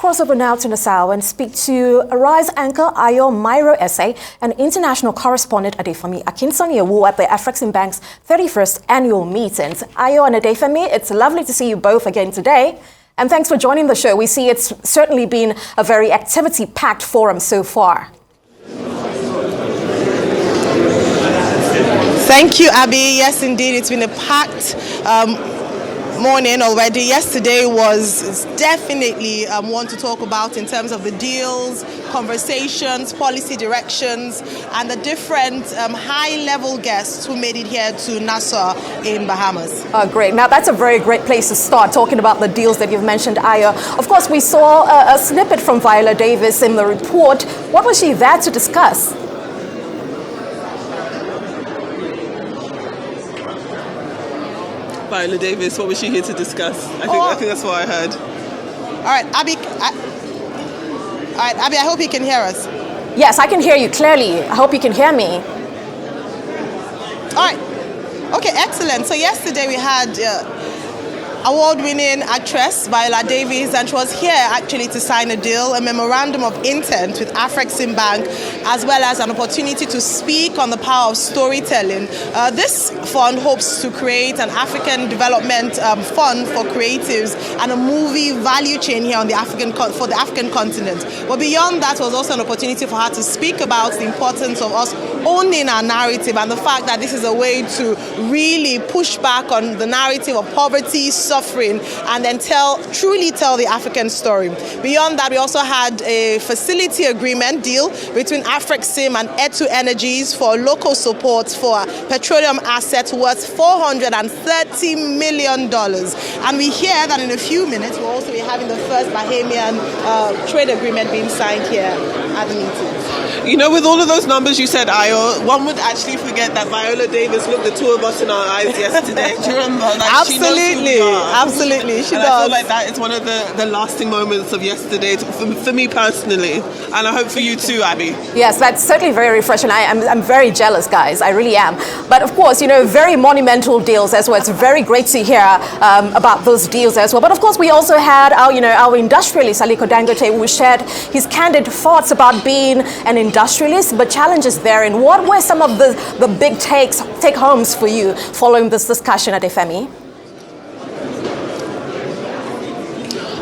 cross over now to Nassau and speak to Arise anchor Ayo Mairo Essay and international correspondent Adefemi Akinsanya at the Afreximbank's 31st annual meetings. Ayo and Adefemi, it's lovely to see you both again today. And thanks for joining the show. We see it's certainly been a very activity-packed forum so far. Thank you, Abby. Yes, indeed, it's been a packed morning already. Yesterday was definitely one to talk about in terms of the deals, conversations, policy directions, and the different high-level guests who made it here to Nassau in Bahamas. Oh, great. Now, that's a very great place to start, talking about the deals that you've mentioned, Ayo. Of course, we saw a snippet from Viola Davis in the report. What was she there to discuss? Viola Davis, what was she here to discuss? I think that's what I heard. All right, Abby, I hope you can hear us. Yes, I can hear you clearly. I hope you can hear me. All right. Okay, excellent. So yesterday we had award-winning actress Viola Davis, and she was here actually to sign a deal, a memorandum of intent with Afreximbank, as well as an opportunity to speak on the power of storytelling. This fund hopes to create an African development fund for creatives and a movie value chain here on the for the African continent. But beyond that was also an opportunity for her to speak about the importance of us owning our narrative and the fact that this is a way to really push back on the narrative of poverty, suffering, and then truly tell the African story. Beyond that, we also had a facility agreement deal between Afrexim and Etu Energies for local support for petroleum assets worth $430 million. And we hear that in a few minutes we'll also be having the first Bahamian trade agreement being signed here at the meeting. You know, with all of those numbers you said, Ayo, one would actually forget that Viola Davis looked the two of us in our eyes yesterday. Do you remember? Like, absolutely, absolutely. She and does. I feel like that is one of the lasting moments of yesterday for me personally, and I hope for you too, Abby. Yes, that's certainly very refreshing. I'm very jealous, guys. I really am. But of course, you know, very monumental deals as well. It's very great to hear about those deals as well. But of course, we also had our industrialist Aliko Dangote, who shared his candid thoughts about being an industrialist, but challenges therein. What were some of the big take-homes for you following this discussion at FME?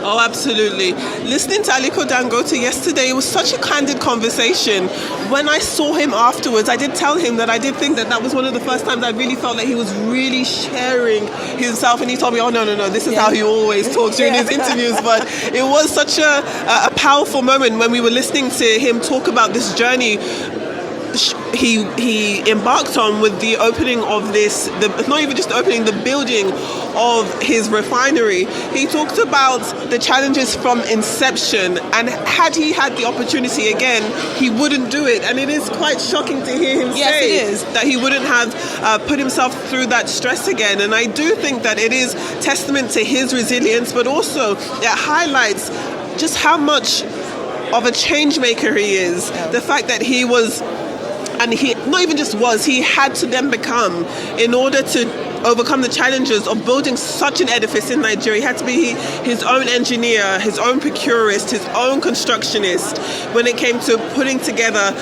Oh, absolutely. Listening to Aliko Dangote yesterday, it was such a candid conversation. When I saw him afterwards, I did tell him that I did think that was one of the first times I really felt that he was really sharing himself. And he told me, oh, no, this is how he always talks during his interviews. But it was such a powerful moment when we were listening to him talk about this journey he embarked on with the opening of not even just opening, the building of his refinery. He talked about the challenges from inception, and had he had the opportunity again, he wouldn't do it. And it is quite shocking to hear him say that he wouldn't have put himself through that stress again. And I do think that it is testament to his resilience, but also it highlights just how much of a change maker he is. Yeah. The fact that he was, and he not even just was, he had to then become, in order to overcome the challenges of building such an edifice in Nigeria. He had to be his own engineer, his own procurist, his own constructionist when it came to putting together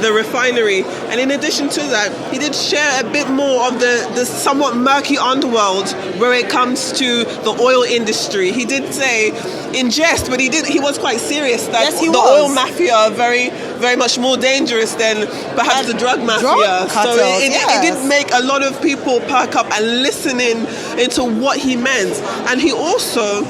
the refinery. And in addition to that, he did share a bit more of the somewhat murky underworld where it comes to the oil industry. He did say, in jest, but he was quite serious that oil mafia are very, very much more dangerous than perhaps the drug mafia. So it did make a lot of people perk up and listen into what he meant. And he also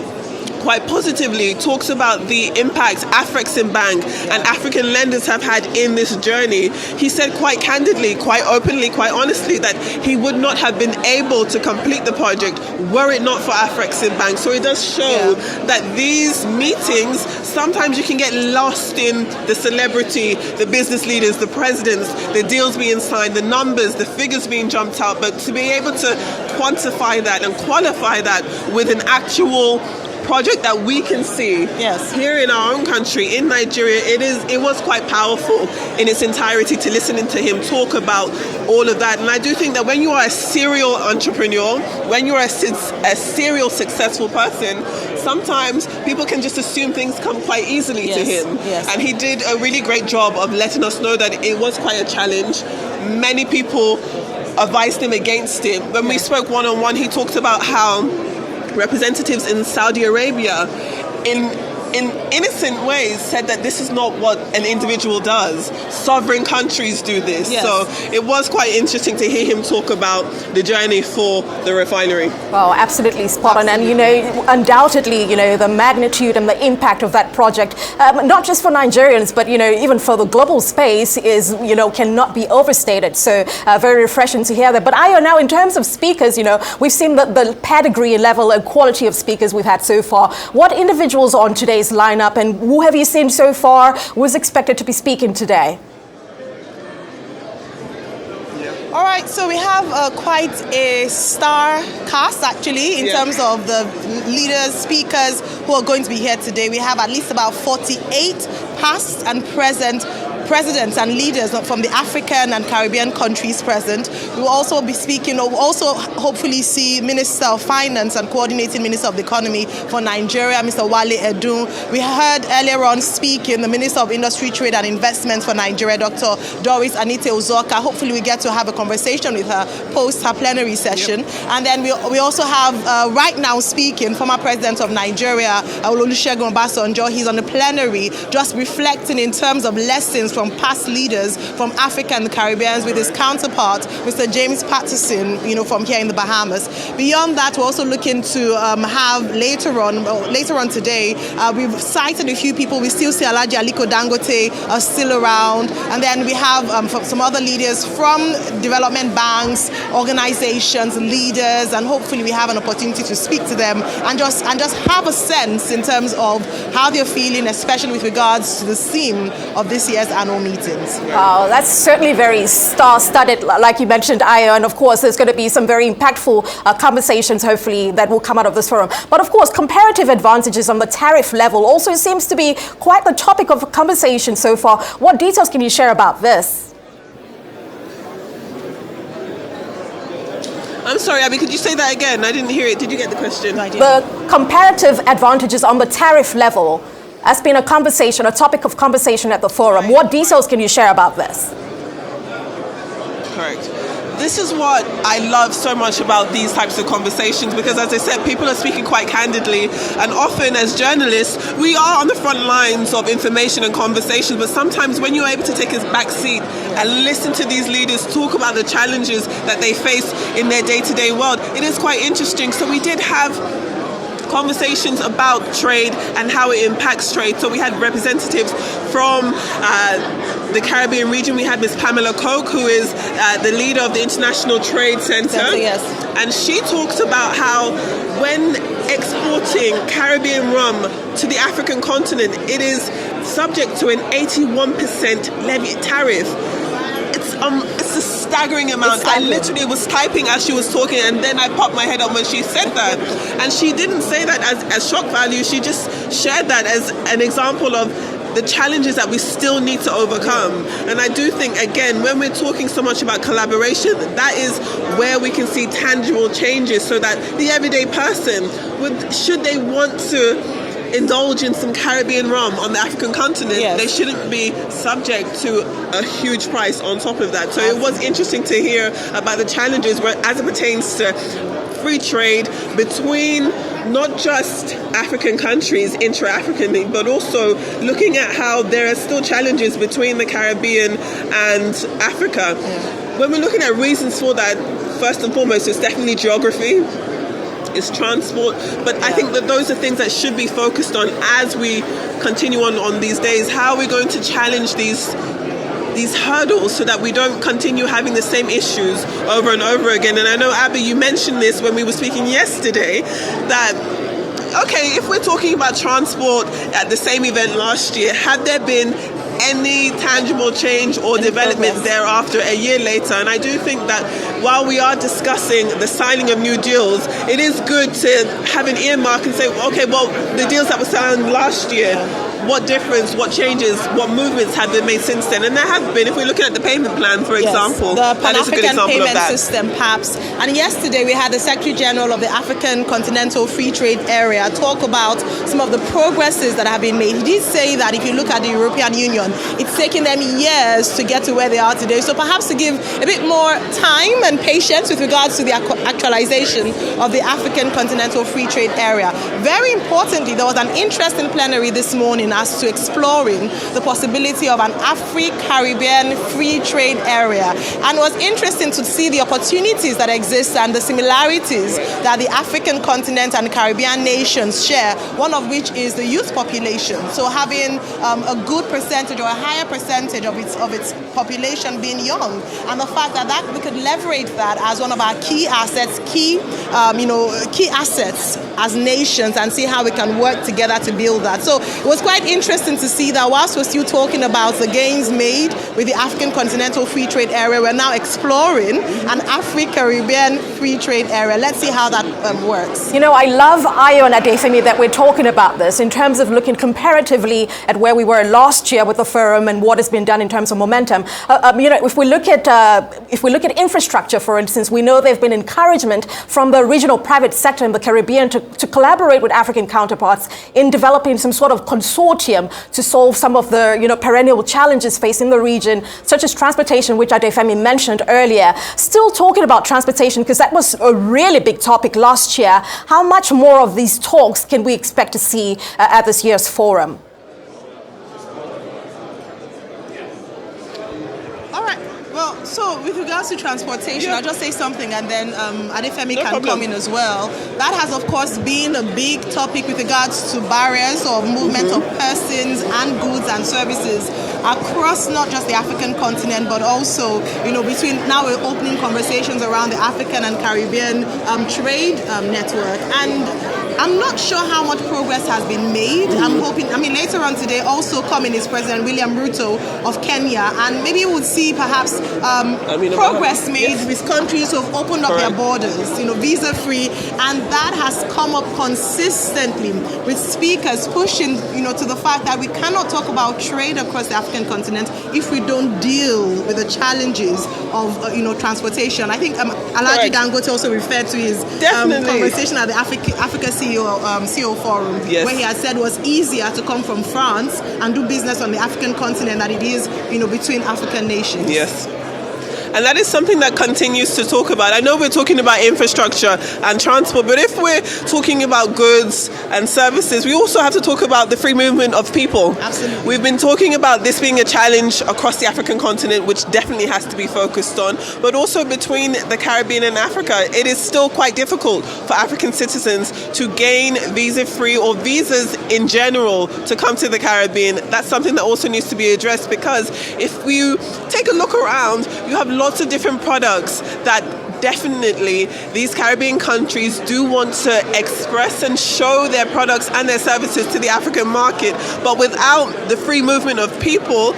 quite positively talks about the impact Afreximbank and African lenders have had in this journey. He said quite candidly, quite openly, quite honestly that he would not have been able to complete the project were it not for Afreximbank. So it does show that these meetings, sometimes you can get lost in the celebrity, the business leaders, the presidents, the deals being signed, the numbers, the figures being jumped out, but to be able to quantify that and qualify that with an actual project that we can see here in our own country, in Nigeria, it was quite powerful in its entirety to listen to him talk about all of that. And I do think that when you are a serial entrepreneur, when you're a serial successful person, sometimes people can just assume things come quite easily to him. And he did a really great job of letting us know that it was quite a challenge. Many people advised him against it. When we spoke one-on-one, he talked about how representatives in Saudi Arabia, in innocent ways, said that this is not what an individual does. Sovereign countries do this. So it was quite interesting to hear him talk about the journey for the refinery. Well, absolutely spot on. And, undoubtedly, the magnitude and the impact of that project, not just for Nigerians, but, even for the global space is, cannot be overstated. So very refreshing to hear that. But Ayo, now in terms of speakers, we've seen the pedigree level and quality of speakers we've had so far. What individuals are on today's lineup, and who have you seen so far who is expected to be speaking today? All right, so we have quite a star cast, actually, in terms of the leaders, speakers who are going to be here today. We have at least about 48 past and present presidents and leaders from the African and Caribbean countries present. We will also be speaking, or we'll also hopefully see Minister of Finance and Coordinating Minister of the Economy for Nigeria, Mr. Wale Edun. We heard earlier on speaking the Minister of Industry, Trade and Investments for Nigeria, Dr. Doris Anite Uzoka. Hopefully we get to have a conversation with her post her plenary session. And then we also have right now speaking former President of Nigeria, Olusegun Obasanjo. He's on the plenary just reflecting in terms of lessons from past leaders from Africa and the Caribbean with his counterpart, Mr. James Patterson, from here in the Bahamas. Beyond that, we're also looking to have later on today, we've cited a few people. We still see Alhaji Aliko Dangote still around. And then we have some other leaders from development banks, organizations, leaders, and hopefully we have an opportunity to speak to them and just have a sense in terms of how they're feeling, especially with regards to the theme of this year's annual meetings. Wow, that's certainly very star-studded, like you mentioned, Ayo, and of course there's going to be some very impactful conversations, hopefully, that will come out of this forum. But of course, comparative advantages on the tariff level also seems to be quite the topic of conversation so far. What details can you share about this? I'm sorry, Abby, could you say that again? I didn't hear it. Did you get the question? I did. The comparative advantages on the tariff level has been a topic of conversation at the forum. What details can you share about this? Correct. This is what I love so much about these types of conversations, because as I said, people are speaking quite candidly, and often as journalists, we are on the front lines of information and conversation, but sometimes when you're able to take a back seat and listen to these leaders talk about the challenges that they face in their day-to-day world, it is quite interesting. So we did have conversations about trade and how it impacts trade. So we had representatives from the Caribbean region. We had Ms. Pamela Koch, who is the leader of the International Trade Center. And she talks about how when exporting Caribbean rum to the African continent, it is subject to an 81% levy tariff. It's a staggering amount. I literally was typing as she was talking, and then I popped my head up when she said that. And she didn't say that as shock value. She just shared that as an example of the challenges that we still need to overcome. And I do think, again, when we're talking so much about collaboration, that is where we can see tangible changes, so that the everyday person, should they want to indulge in some Caribbean rum on the African continent, they shouldn't be subject to a huge price on top of that. So it was interesting to hear about the challenges as it pertains to free trade between not just African countries, intra-African, but also looking at how there are still challenges between the Caribbean and Africa. When we're looking at reasons for that, first and foremost, it's definitely geography. It's transport, but I think that those are things that should be focused on as we continue on these days. How are we going to challenge these hurdles so that we don't continue having the same issues over and over again? And I know, Abby, you mentioned this when we were speaking yesterday, that okay, if we're talking about transport at the same event last year, had there been any tangible change or development thereafter a year later. And I do think that while we are discussing the signing of new deals, it is good to have an earmark and say, okay, well, the deals that were signed last year, what difference, what changes, what movements have been made since then? And there have been, if we're looking at the payment plan, for example, the that is a good Pan-African example of Payment that. System, PAPS. And yesterday we had the Secretary General of the African Continental Free Trade Area talk about some of the progresses that have been made. He did say that if you look at the European Union, it's taken them years to get to where they are today. So perhaps to give a bit more time and patience with regards to the actualization of the African Continental Free Trade Area. Very importantly, there was an interesting plenary this morning as to exploring the possibility of an Afro-Caribbean free trade area. And it was interesting to see the opportunities that exist and the similarities that the African continent and Caribbean nations share, one of which is the youth population. So having a good percentage or a higher percentage of its population being young, and the fact that we could leverage that as one of our key assets, key assets as nations, and see how we can work together to build that. So it was quite interesting to see that whilst we're still talking about the gains made with the African Continental Free Trade Area, we're now exploring an Afro-Caribbean free trade area. Let's see how that works. You know, I love, Ayo and Adefemi, that we're talking about this in terms of looking comparatively at where we were last year with the forum and what has been done in terms of momentum. You know, if we look at infrastructure, for instance, we know there's been encouragement from the regional private sector in the Caribbean to collaborate with African counterparts in developing some sort of consortium to solve some of the, you know, perennial challenges facing the region, such as transportation, which Adefemi mentioned earlier. Still talking about transportation, because that was a really big topic last year. How much more of these talks can we expect to see at this year's forum? Well, so with regards to transportation, I'll just say something and then Adefemi can come in as well. That has, of course, been a big topic with regards to barriers or movement of persons and goods and services across not just the African continent, but also, you know, between, now we're opening conversations around the African and Caribbean trade network. And I'm not sure how much progress has been made. I'm hoping, later on today also coming is President William Ruto of Kenya, and maybe we'll see perhaps progress made with countries who have opened up their borders, you know, visa-free, and that has come up consistently with speakers pushing, you know, to the fact that we cannot talk about trade across the African continent if we don't deal with the challenges of, you know, transportation. I think Alhaji Dangote also referred to his conversation at the Africa CEO Forum, where he had said it was easier to come from France and do business on the African continent than it is, you know, between African nations. Yes. And that is something that continues to talk about. I know we're talking about infrastructure and transport, but if we're talking about goods and services, we also have to talk about the free movement of people. Absolutely. We've been talking about this being a challenge across the African continent, which definitely has to be focused on, but also between the Caribbean and Africa. It is still quite difficult for African citizens to gain visa-free or visas in general to come to the Caribbean. That's something that also needs to be addressed, because if you take a look around, you have lots of different products that definitely these Caribbean countries do want to express and show their products and their services to the African market. But without the free movement of people,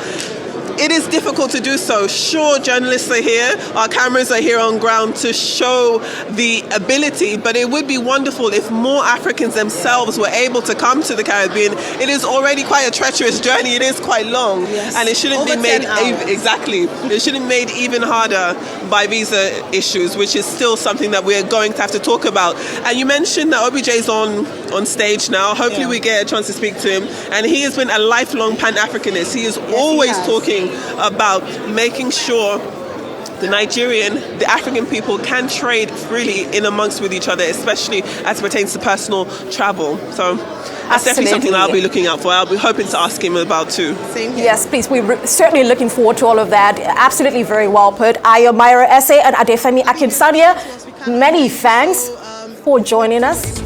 it is difficult to do so. Sure, journalists are here, our cameras are here on ground to show the ability, but it would be wonderful if more Africans themselves were able to come to the Caribbean. It is already quite a treacherous journey. It is quite long, and it shouldn't be made it shouldn't be made even harder by visa issues, which is still something that we're going to have to talk about. And you mentioned that OBJ is on stage now. Hopefully we get a chance to speak to him, and he has been a lifelong Pan-Africanist. He is always talking about making sure the African people can trade freely in amongst with each other, especially as it pertains to personal travel. So that's definitely something that I'll be looking out for. I'll be hoping to ask him about too. Same here. Yes, please. We're certainly looking forward to all of that. Absolutely very well put. Ayo Myra Esse and Adefemi Akinsanya, many thanks for joining us.